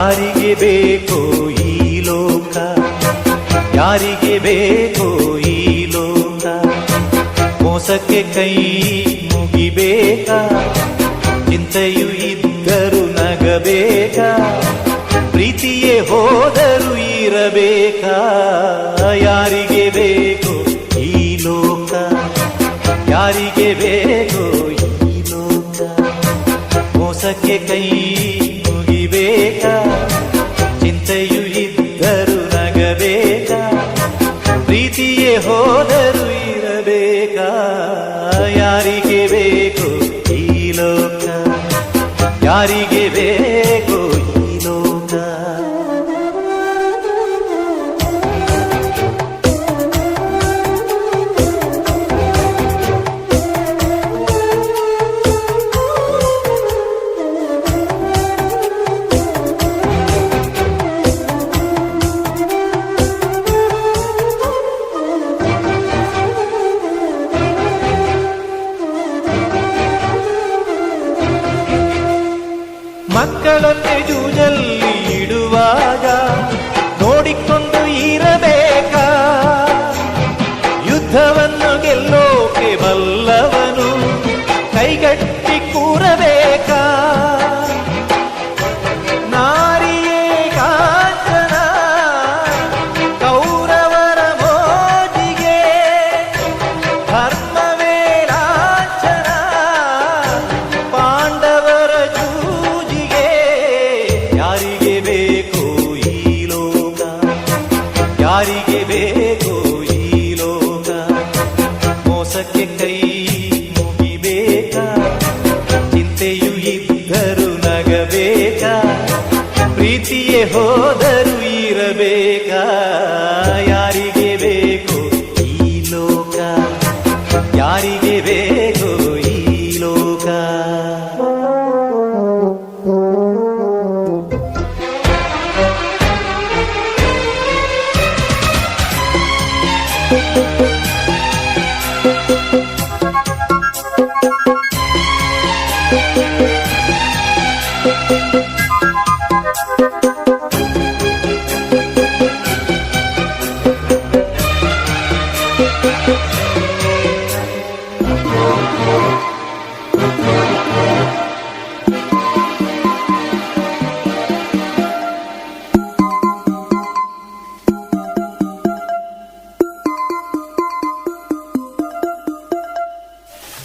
ಯಾರಿಗೆ ಬೇಕೋ ಈ ಲೋಕ, ಯಾರಿಗೆ ಬೇಕೋ ಈ ಲೋಕ, ಮೋಸಕ್ಕೆ ಕೈ ಮುಗಿಬೇಕಾ, ಚಿಂತೆಯು ಇದ್ದರೂ ನಗಬೇಕಾ, ಪ್ರೀತಿಯೇ ಹೋದರೂ ಇರಬೇಕಾ. ಯಾರಿಗೆ ಬೇಕೋ ಈ ಲೋಕ, ಯಾರಿಗೆ ಬೇಕೋ ಈ ಲೋಕ, ಮೋಸಕ್ಕೆ ಕೈ ಮುಗಿಬೇಕಾ, ಚಿಂತೆಯು ಇದ್ದರೂ ನಗಬೇಕಾ, ಪ್ರೀತಿಯೇ ಹೋದರೂ ಇರಬೇಕಾ. ಯಾರಿಗೆ ಬೇಕೋ ಈ ಲೋಕ, ಯಾರಿಗೆ ಬೇಕೋ ಈ ಲೋಕ. ಮಕ್ಕಳನ್ನೇ ಜೂಜಲ್ಲಿ ಇಡುವಾಗ ನೋಡಿಕೊಂಡು ಇರಬೇಕಾ, ಯುದ್ಧವನ್ನು ಗೆಲ್ಲೋಕೆ ಬಲ್ಲವನು ಕೈಗಟ್ಟಿ ಕೂರಬೇಕಾ. ನಾರಿಯೇ ಕಾಂಚನ ಕೌರವರ ಮೋಜಿಗೆ, ಧರ್ಮವೇ ಲಾಂಛನ ಪಾಂಡವರ ಜೂಜಿಗೆ. ಯಾರಿಗೆ ಬೇಕೋ ಈ ಲೋಕ, ಯಾರಿಗೆ ಬೇಕೋ ಈ ಲೋಕ, ಮೋಸಕ್ಕೆ ಕೈ ಮುಗಿಬೇಕಾ, ಚಿಂತೆಯು ಇದ್ದರೂ ನಗಬೇಕಾ, ಪ್ರೀತಿಯೇ ಹೋದರೂ ಇರಬೇಕಾ. ಯಾರಿಗೆ ಬೇಕೋ ಈ ಲೋಕ, ಯಾರಿಗೆ ಬೇಕೋ ಈ ಲೋಕ.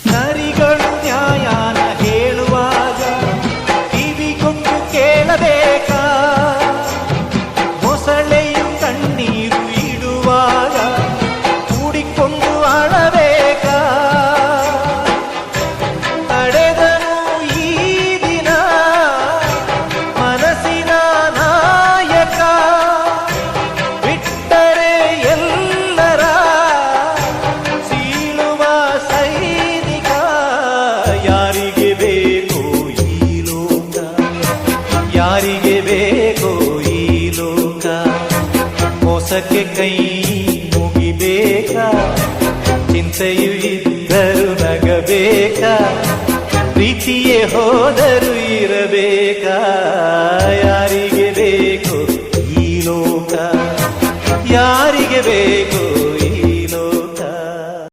ನರಿಗಳು ನ್ಯಾಯನ ಹೇಳುವಾಗ ಕಿವಿಗೊಟ್ಟು ಕೇಳಬೇಕಾ, ಮೊಸಳೆಯು ಕಣ್ಣೀರು ಇಡುವಾಗ ಕೂಡಿಕೊಂಡು ಅಳಬೇಕಾ. ತಡೆದನು ಈ ದಿನ ಮನಸ್ಸಿನ ನಾಯಕ, ಬಿಟ್ಟರೆ ಎಲ್ಲರ ಸೀಳುವ ಸೈನಿಕ. ಯಾರಿಗೆ ಬೇಕೋ ಈ ಲೋಕ, ಯಾರಿಗೆ ಬೇಕೋ ಈ ಲೋಕ, ಮೋಸಕ್ಕೆ ಕೈ ಮುಗಿಬೇಕಾ, ಚಿಂತೆಯು ಇದ್ದರೂ ನಗಬೇಕಾ, ಪ್ರೀತಿಯೇ ಹೋದರೂ ಇರಬೇಕಾ. ಯಾರಿಗೆ ಬೇಕೋ ಈ ಲೋಕ, ಯಾರಿಗೆ ಬೇಕೋ